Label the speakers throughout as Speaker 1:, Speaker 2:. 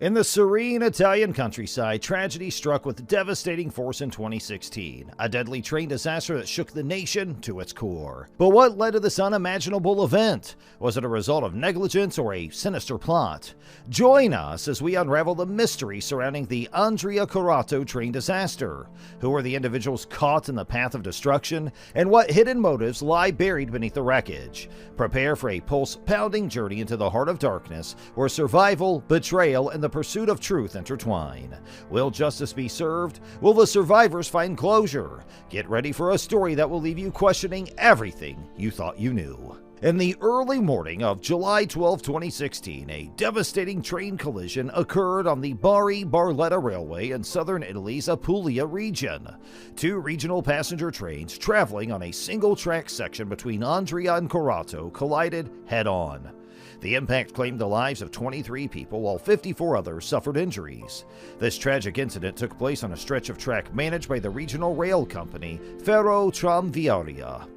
Speaker 1: In the serene Italian countryside, tragedy struck with devastating force in 2016, a deadly train disaster that shook the nation to its core. But what led to this unimaginable event? Was it a result of negligence or a sinister plot? Join us as we unravel the mystery surrounding the Andria-Corato train disaster. Who are the individuals caught in the path of destruction, and what hidden motives lie buried beneath the wreckage? Prepare for a pulse-pounding journey into the heart of darkness, where survival, betrayal, and the pursuit of truth intertwine. Will justice be served? Will the survivors find closure? Get ready for a story that will leave you questioning everything you thought you knew. In the early morning of July 12, 2016, a devastating train collision occurred on the Bari-Barletta Railway in southern Italy's Apulia region. Two regional passenger trains traveling on a single-track section between Andria and Corato collided head-on. The impact claimed the lives of 23 people, while 54 others suffered injuries. This tragic incident took place on a stretch of track managed by the regional rail company Ferro-Tramviaria.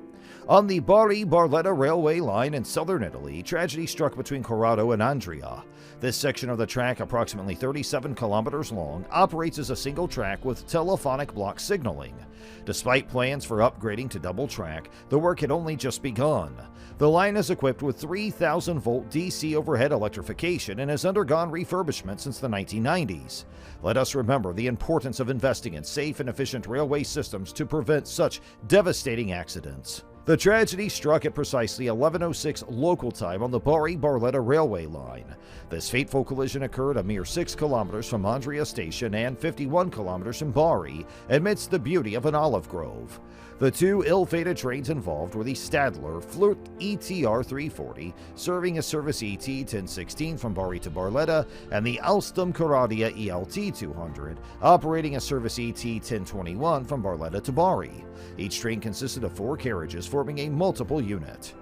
Speaker 1: On the Bari-Barletta railway line in southern Italy, tragedy struck between Corato and Andria. This section of the track, approximately 37 kilometers long, operates as a single track with telephonic block signaling. Despite plans for upgrading to double track, the work had only just begun. The line is equipped with 3,000-volt DC overhead electrification and has undergone refurbishment since the 1990s. Let us remember the importance of investing in safe and efficient railway systems to prevent such devastating accidents. The tragedy struck at precisely 11:06 local time on the Bari-Barletta railway line. This fateful collision occurred a mere 6 kilometers from Andria station and 51 kilometers from Bari, amidst the beauty of an olive grove. The two ill-fated trains involved were the Stadler Flirt ETR 340, serving as service ET 1016 from Bari to Barletta, and the Alstom Coradia ELT 200, operating as service ET 1021 from Barletta to Bari. Each train consisted of 4 carriages, forming a multiple unit.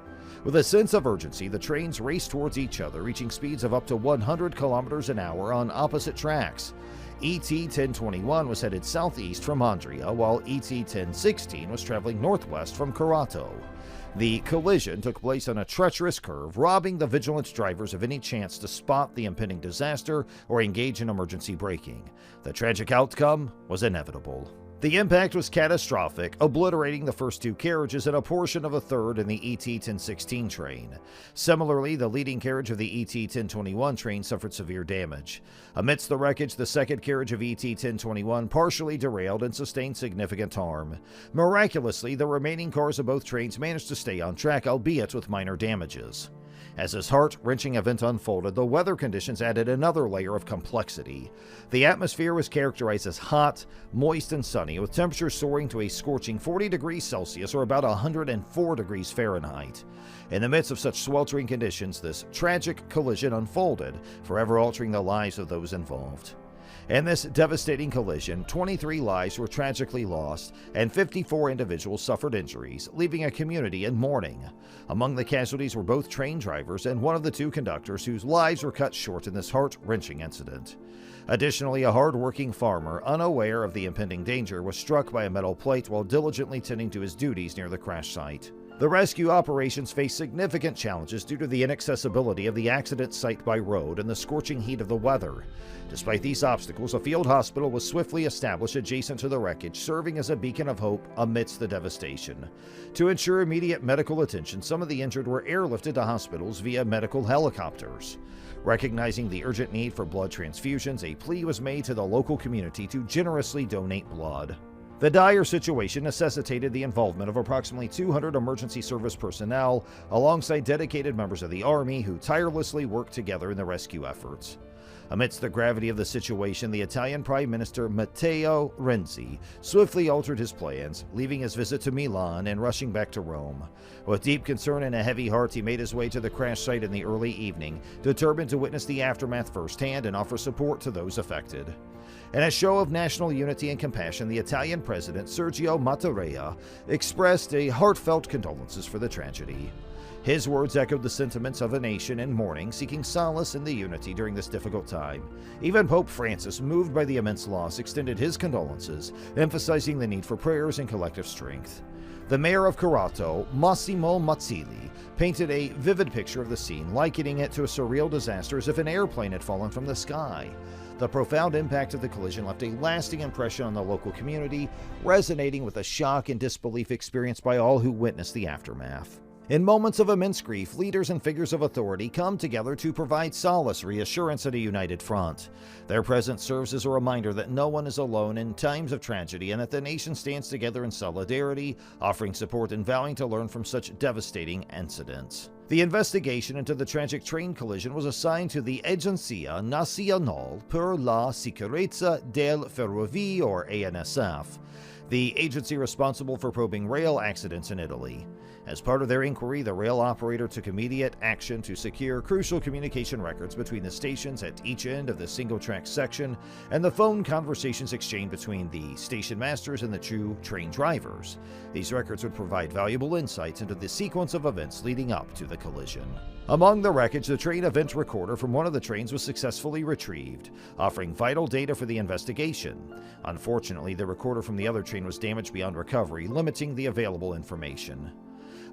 Speaker 1: With a sense of urgency, the trains raced towards each other, reaching speeds of up to 100 kilometers an hour on opposite tracks. ET 1021 was headed southeast from Andria, while ET 1016 was traveling northwest from Corato. The collision took place on a treacherous curve, robbing the vigilant drivers of any chance to spot the impending disaster or engage in emergency braking. The tragic outcome was inevitable. The impact was catastrophic, obliterating the first 2 carriages and a portion of a third in the ET 1016 train. Similarly, the leading carriage of the ET 1021 train suffered severe damage. Amidst the wreckage, the second carriage of ET 1021 partially derailed and sustained significant harm. Miraculously, the remaining cars of both trains managed to stay on track, albeit with minor damages. As this heart-wrenching event unfolded, the weather conditions added another layer of complexity. The atmosphere was characterized as hot, moist, and sunny, with temperatures soaring to a scorching 40 degrees Celsius or about 104 degrees Fahrenheit. In the midst of such sweltering conditions, this tragic collision unfolded, forever altering the lives of those involved. In this devastating collision, 23 lives were tragically lost and 54 individuals suffered injuries, leaving a community in mourning. Among the casualties were both train drivers and one of the 2 conductors whose lives were cut short in this heart-wrenching incident. Additionally, a hard-working farmer, unaware of the impending danger, was struck by a metal plate while diligently tending to his duties near the crash site. The rescue operations faced significant challenges due to the inaccessibility of the accident site by road and the scorching heat of the weather. Despite these obstacles, a field hospital was swiftly established adjacent to the wreckage, serving as a beacon of hope amidst the devastation. To ensure immediate medical attention, some of the injured were airlifted to hospitals via medical helicopters. Recognizing the urgent need for blood transfusions, a plea was made to the local community to generously donate blood. The dire situation necessitated the involvement of approximately 200 emergency service personnel, alongside dedicated members of the Army who tirelessly worked together in the rescue efforts. Amidst the gravity of the situation, the Italian Prime Minister Matteo Renzi swiftly altered his plans, leaving his visit to Milan and rushing back to Rome. With deep concern and a heavy heart, he made his way to the crash site in the early evening, determined to witness the aftermath firsthand and offer support to those affected. In a show of national unity and compassion, the Italian president, Sergio Mattarella, expressed a heartfelt condolences for the tragedy. His words echoed the sentiments of a nation in mourning, seeking solace in the unity during this difficult time. Even Pope Francis, moved by the immense loss, extended his condolences, emphasizing the need for prayers and collective strength. The mayor of Corato, Massimo Mazzilli, painted a vivid picture of the scene, likening it to a surreal disaster as if an airplane had fallen from the sky. The profound impact of the collision left a lasting impression on the local community, resonating with the shock and disbelief experienced by all who witnessed the aftermath. In moments of immense grief, leaders and figures of authority come together to provide solace, reassurance, and a united front. Their presence serves as a reminder that no one is alone in times of tragedy and that the nation stands together in solidarity, offering support and vowing to learn from such devastating incidents. The investigation into the tragic train collision was assigned to the Agenzia Nazionale per la Sicurezza delle Ferrovie, or ANSF, the agency responsible for probing rail accidents in Italy. As part of their inquiry, the rail operator took immediate action to secure crucial communication records between the stations at each end of the single-track section and the phone conversations exchanged between the station masters and the two train drivers. These records would provide valuable insights into the sequence of events leading up to the collision. Among the wreckage, the train event recorder from one of the trains was successfully retrieved, offering vital data for the investigation. Unfortunately, the recorder from the other train was damaged beyond recovery, limiting the available information.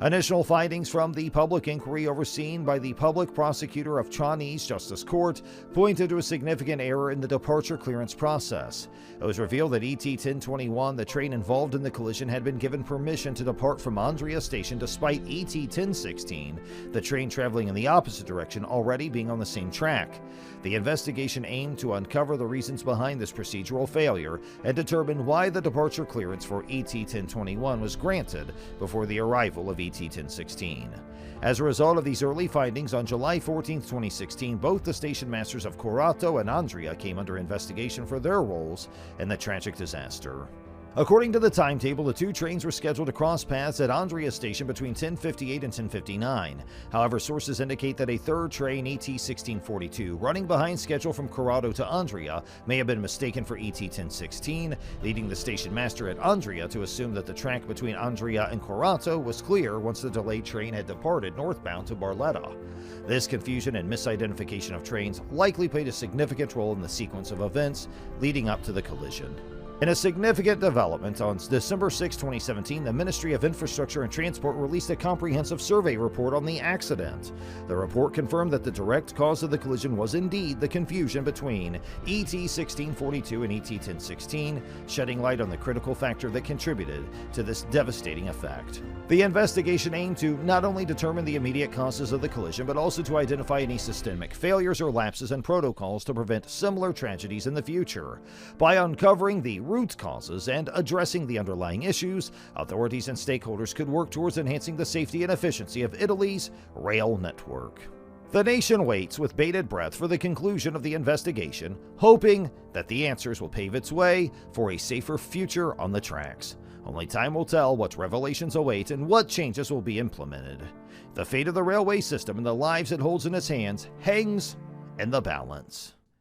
Speaker 1: Initial findings from the public inquiry overseen by the public prosecutor of Chinese Justice Court pointed to a significant error in the departure clearance process. It was revealed that ET 1021, the train involved in the collision, had been given permission to depart from Andria station despite ET 1016, the train traveling in the opposite direction, already being on the same track. The investigation aimed to uncover the reasons behind this procedural failure and determine why the departure clearance for ET 1021 was granted before the arrival of ET 1016. As a result of these early findings, on July 14, 2016, both the station masters of Corato and Andria came under investigation for their roles in the tragic disaster. According to the timetable, the two trains were scheduled to cross paths at Andria station between 10:58 and 10:59. However, sources indicate that a third train, ET 1642, running behind schedule from Corato to Andria, may have been mistaken for ET 1016, leading the station master at Andria to assume that the track between Andria and Corato was clear once the delayed train had departed northbound to Barletta. This confusion and misidentification of trains likely played a significant role in the sequence of events leading up to the collision. In a significant development, on December 6, 2017, the Ministry of Infrastructure and Transport released a comprehensive survey report on the accident. The report confirmed that the direct cause of the collision was indeed the confusion between ET 1642 and ET 1016, shedding light on the critical factor that contributed to this devastating effect. The investigation aimed to not only determine the immediate causes of the collision, but also to identify any systemic failures or lapses in protocols to prevent similar tragedies in the future. By uncovering the root causes and addressing the underlying issues, authorities and stakeholders could work towards enhancing the safety and efficiency of Italy's rail network. The nation waits with bated breath for the conclusion of the investigation, hoping that the answers will pave its way for a safer future on the tracks. Only time will tell what revelations await and what changes will be implemented. The fate of the railway system and the lives it holds in its hands hangs in the balance.